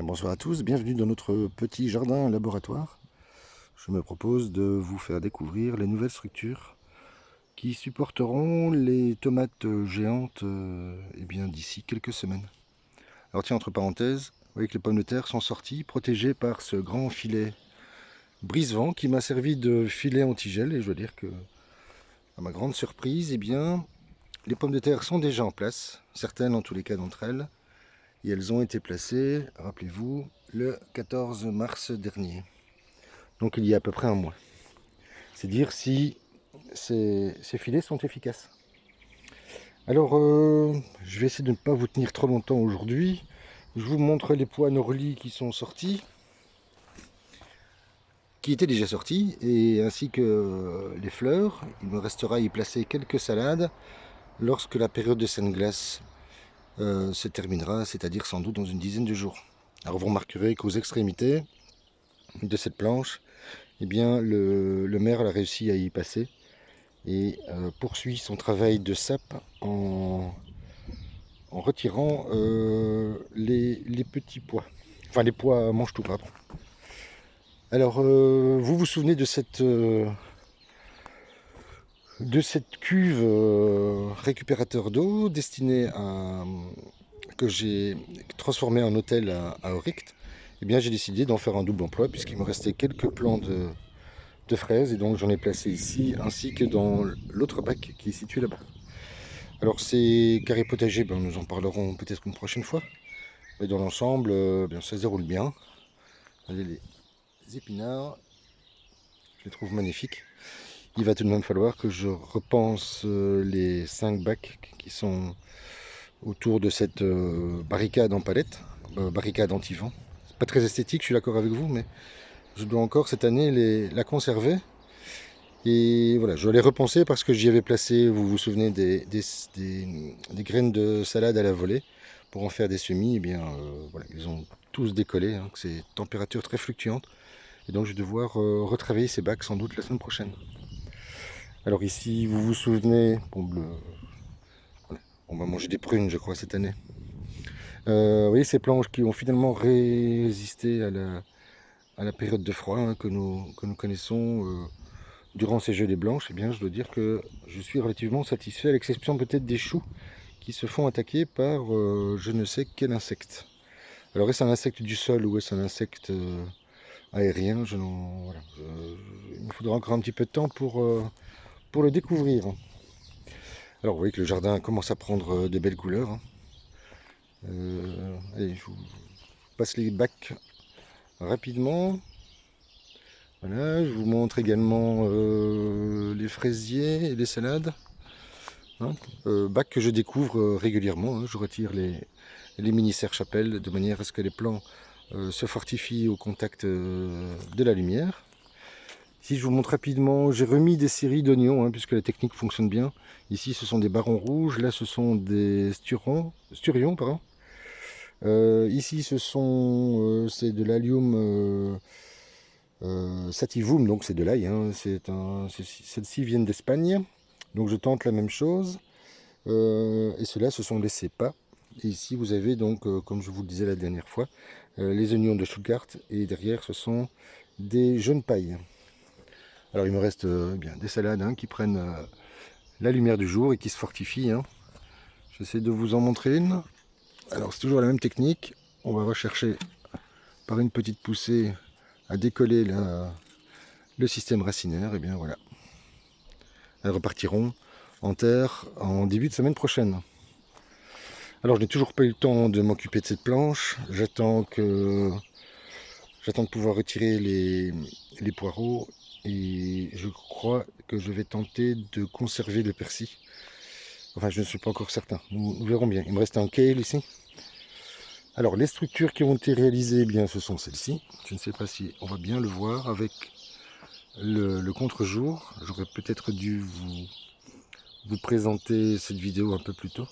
Bien, bonsoir à tous, bienvenue dans notre petit jardin laboratoire. Je me propose de vous faire découvrir les nouvelles structures qui supporteront les tomates géantes d'ici quelques semaines. Alors tiens, entre parenthèses, vous voyez que les pommes de terre sont sorties, protégées par ce grand filet brise-vent qui m'a servi de filet anti-gel, et je dois dire que, à ma grande surprise, les pommes de terre sont déjà en place, certaines en tous les cas d'entre elles, et elles ont été placées, rappelez-vous, le 14 mars dernier. Donc il y a à peu près un mois. C'est dire si ces filets sont efficaces. Alors, je vais essayer de ne pas vous tenir trop longtemps aujourd'hui. Je vous montre les pois Norly qui sont sortis, qui étaient déjà sortis, et ainsi que les fleurs. Il me restera à y placer quelques salades lorsque la période de Sainte-Glace se terminera, c'est-à-dire sans doute dans une dizaine de jours. Alors vous remarquerez qu'aux extrémités de cette planche, le maire a réussi à y passer et poursuit son travail de sape en retirant les petits pois. Enfin, les pois mange-tout, pardon. Alors, vous vous souvenez de cette cuve récupérateur d'eau destinée que j'ai transformée en hôtel à Aurict. Eh bien, j'ai décidé d'en faire un double emploi puisqu'il me restait quelques plants de fraises et donc j'en ai placé ici ainsi que dans l'autre bac qui est situé là-bas. Alors ces carrés potagers, nous en parlerons peut-être une prochaine fois. Mais dans l'ensemble, ça se déroule bien. Regardez les épinards, je les trouve magnifiques. Il va tout de même falloir que je repense les 5 bacs qui sont autour de cette barricade en palette, barricade anti-vent. C'est pas très esthétique, je suis d'accord avec vous, mais je dois encore cette année la conserver. Et voilà, je l'ai repensé parce que j'y avais placé, vous vous souvenez, des graines de salade à la volée pour en faire des semis. Et voilà, ils ont tous décollé, hein, c'est température très fluctuante. Et donc je vais devoir retravailler ces bacs sans doute la semaine prochaine. Alors ici, vous vous souvenez, voilà, on va manger des prunes, je crois, cette année. Vous voyez ces planches qui ont finalement résisté à la période de froid, hein, que nous connaissons. Durant ces gelées blanches, je dois dire que je suis relativement satisfait, à l'exception peut-être des choux qui se font attaquer par je ne sais quel insecte. Alors est-ce un insecte du sol ou est-ce un insecte aérien? Il me faudra encore un petit peu de temps pour le découvrir. Alors vous voyez que le jardin commence à prendre de belles couleurs, hein. Allez, je vous passe les bacs rapidement. Voilà, je vous montre également les fraisiers et les salades. Hein, bac que je découvre régulièrement, hein. Je retire les mini serre-chapelles de manière à ce que les plants se fortifient au contact de la lumière. Ici je vous montre rapidement, j'ai remis des séries d'oignons, hein, puisque la technique fonctionne bien. Ici ce sont des barons rouges, là ce sont des sturions, pardon. Ici c'est de l'allium sativum, donc c'est de l'ail, hein. Celles-ci viennent d'Espagne, donc je tente la même chose. Et ceux-là, ce sont les cépas. Et ici, vous avez donc, comme je vous le disais la dernière fois, les oignons de Stuttgart. Et derrière, ce sont des jeunes pailles. Alors, il me reste des salades, hein, qui prennent la lumière du jour et qui se fortifient, hein. J'essaie de vous en montrer une. Alors, c'est toujours la même technique. On va rechercher par une petite poussée à décoller le système racinaire. Et bien voilà. Elles repartiront en terre en début de semaine prochaine. Alors je n'ai toujours pas eu le temps de m'occuper de cette planche. J'attends de pouvoir retirer les poireaux et je crois que je vais tenter de conserver le persil. Enfin, je ne suis pas encore certain. Nous verrons bien. Il me reste un kale ici. Alors les structures qui ont été réalisées, ce sont celles-ci. Je ne sais pas si on va bien le voir avec le contre-jour. J'aurais peut-être dû vous présenter cette vidéo un peu plus tôt.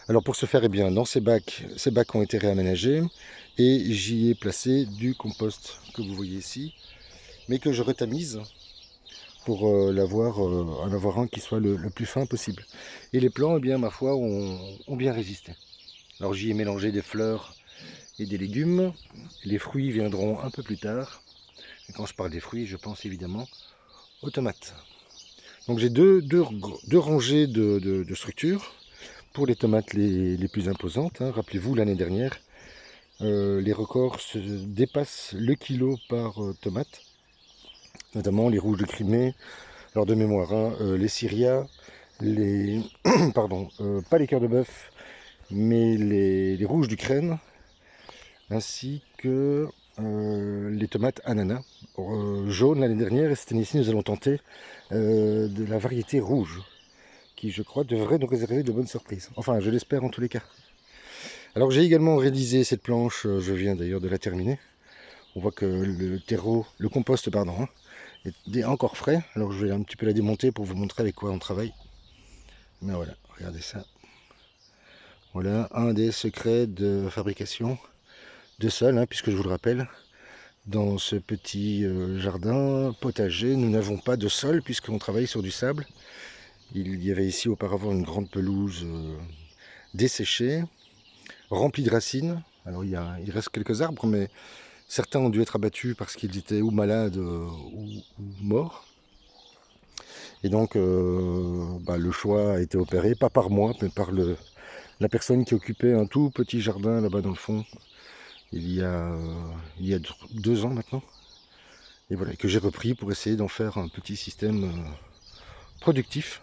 Alors pour ce faire, dans ces bacs ont été réaménagés et j'y ai placé du compost que vous voyez ici, mais que je retamise pour en avoir un qui soit le plus fin possible. Et les plants, ma foi, ont bien résisté. Alors j'y ai mélangé des fleurs et des légumes. Les fruits viendront un peu plus tard. Et quand je parle des fruits, je pense évidemment aux tomates. Donc j'ai deux rangées de structures pour les tomates les plus imposantes. Hein. Rappelez-vous, l'année dernière, les records dépassent le kilo par tomate, notamment les rouges de Crimée, alors de mémoire, hein, les Syria, les pardon, pas les cœurs de bœuf, mais les rouges d'Ukraine, ainsi que les tomates ananas jaunes l'année dernière. Et cette année-ci, nous allons tenter de la variété rouge, qui je crois devrait nous réserver de bonnes surprises. Enfin, je l'espère en tous les cas. Alors j'ai également réalisé cette planche, je viens d'ailleurs de la terminer. On voit que le compost pardon, hein, est encore frais. Alors je vais un petit peu la démonter pour vous montrer avec quoi on travaille. Mais voilà, regardez ça. Voilà un des secrets de fabrication de sol, hein, puisque je vous le rappelle, dans ce petit jardin potager, nous n'avons pas de sol puisqu'on travaille sur du sable. Il y avait ici auparavant une grande pelouse desséchée, remplie de racines. Alors il reste quelques arbres, mais certains ont dû être abattus parce qu'ils étaient ou malades ou morts. Et donc le choix a été opéré, pas par moi, mais par la personne qui occupait un tout petit jardin là-bas dans le fond, il y a 2 ans maintenant. Et voilà, que j'ai repris pour essayer d'en faire un petit système productif.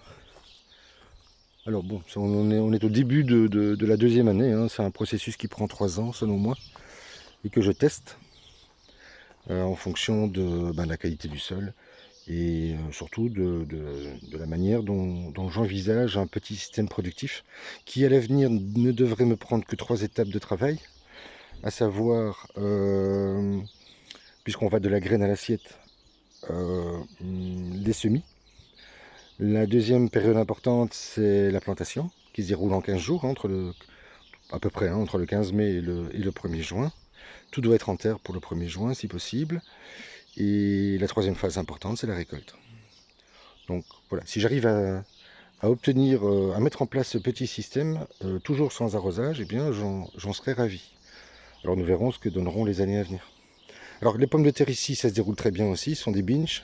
Alors bon, on est au début de la 2e année, hein. C'est un processus qui prend 3 ans selon moi, et que je teste en fonction de la qualité du sol, et surtout de la manière dont j'envisage un petit système productif, qui à l'avenir ne devrait me prendre que 3 étapes de travail, à savoir, puisqu'on va de la graine à l'assiette, les semis. La deuxième période importante, c'est la plantation, qui se déroule en 15 jours, à peu près, hein, entre le 15 mai et le 1er juin. Tout doit être en terre pour le 1er juin, si possible. Et la 3e phase importante, c'est la récolte. Donc voilà, si j'arrive à obtenir, à mettre en place ce petit système, toujours sans arrosage, eh bien j'en serai ravi. Alors nous verrons ce que donneront les années à venir. Alors les pommes de terre ici, ça se déroule très bien aussi, ce sont des binges.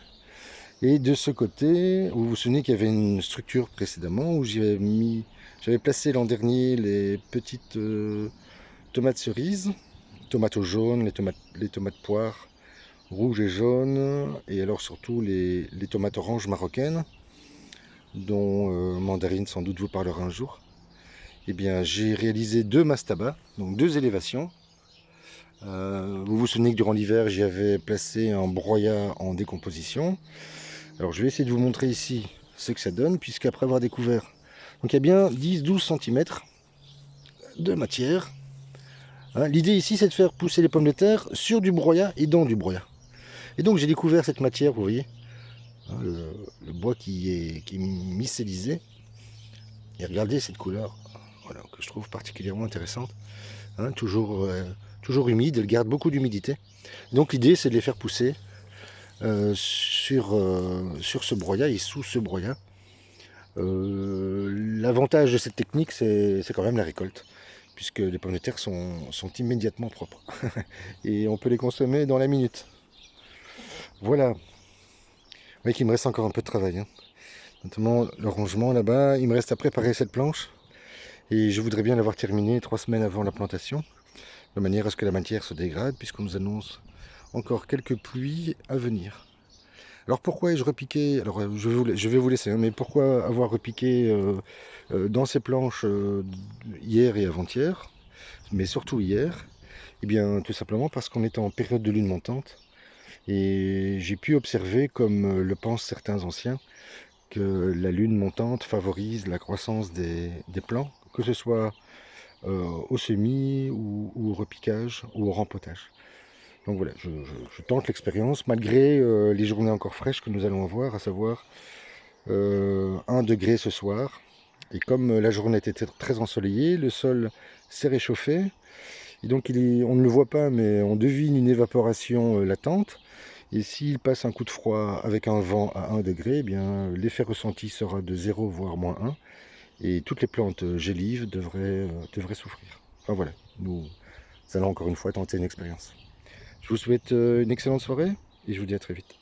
Et de ce côté, vous vous souvenez qu'il y avait une structure précédemment où j'avais placé l'an dernier les petites tomates cerises, tomates au jaune, les tomates poires rouges et jaunes, et alors surtout les tomates oranges marocaines, dont Mandarine sans doute vous parlera un jour. Eh bien, j'ai réalisé 2 mastabas, donc 2 élévations. Vous vous souvenez que durant l'hiver, j'y avais placé un broyat en décomposition. Alors je vais essayer de vous montrer ici ce que ça donne, puisqu'après avoir découvert, donc il y a bien 10-12 cm de matière. Hein, l'idée ici, c'est de faire pousser les pommes de terre sur du broyat et dans du broyat. Et donc j'ai découvert cette matière, vous voyez, hein, le bois qui est mycélisé. Et regardez cette couleur, voilà, que je trouve particulièrement intéressante. Hein, toujours humide, elle garde beaucoup d'humidité. Donc l'idée, c'est de les faire pousser sur ce broyat et sous ce broyat. L'avantage de cette technique, c'est quand même la récolte, puisque les pommes de terre sont immédiatement propres et on peut les consommer dans la minute. Voilà. Vous voyez qu'il me reste encore un peu de travail, hein. Notamment le rangement là-bas. Il me reste à préparer cette planche et je voudrais bien l'avoir terminée 3 semaines avant la plantation, de manière à ce que la matière se dégrade, puisqu'on nous annonce encore quelques pluies à venir. Alors pourquoi ai-je repiqué? Alors je vais vous laisser, hein, mais pourquoi avoir repiqué dans ces planches hier et avant-hier, mais surtout hier? Eh bien tout simplement parce qu'on était en période de lune montante, et j'ai pu observer, comme le pensent certains anciens, que la lune montante favorise la croissance des plants, que ce soit au semis ou au repiquage ou au rempotage. Donc voilà, je tente l'expérience, malgré les journées encore fraîches que nous allons avoir, à savoir 1 degré ce soir. Et comme la journée était très ensoleillée, le sol s'est réchauffé. Et donc on ne le voit pas, mais on devine une évaporation latente. Et s'il passe un coup de froid avec un vent à 1 degré, eh bien l'effet ressenti sera de 0 voire -1. Et toutes les plantes gélives devraient souffrir. Enfin voilà, nous allez encore une fois tenter une expérience. Je vous souhaite une excellente soirée et je vous dis à très vite.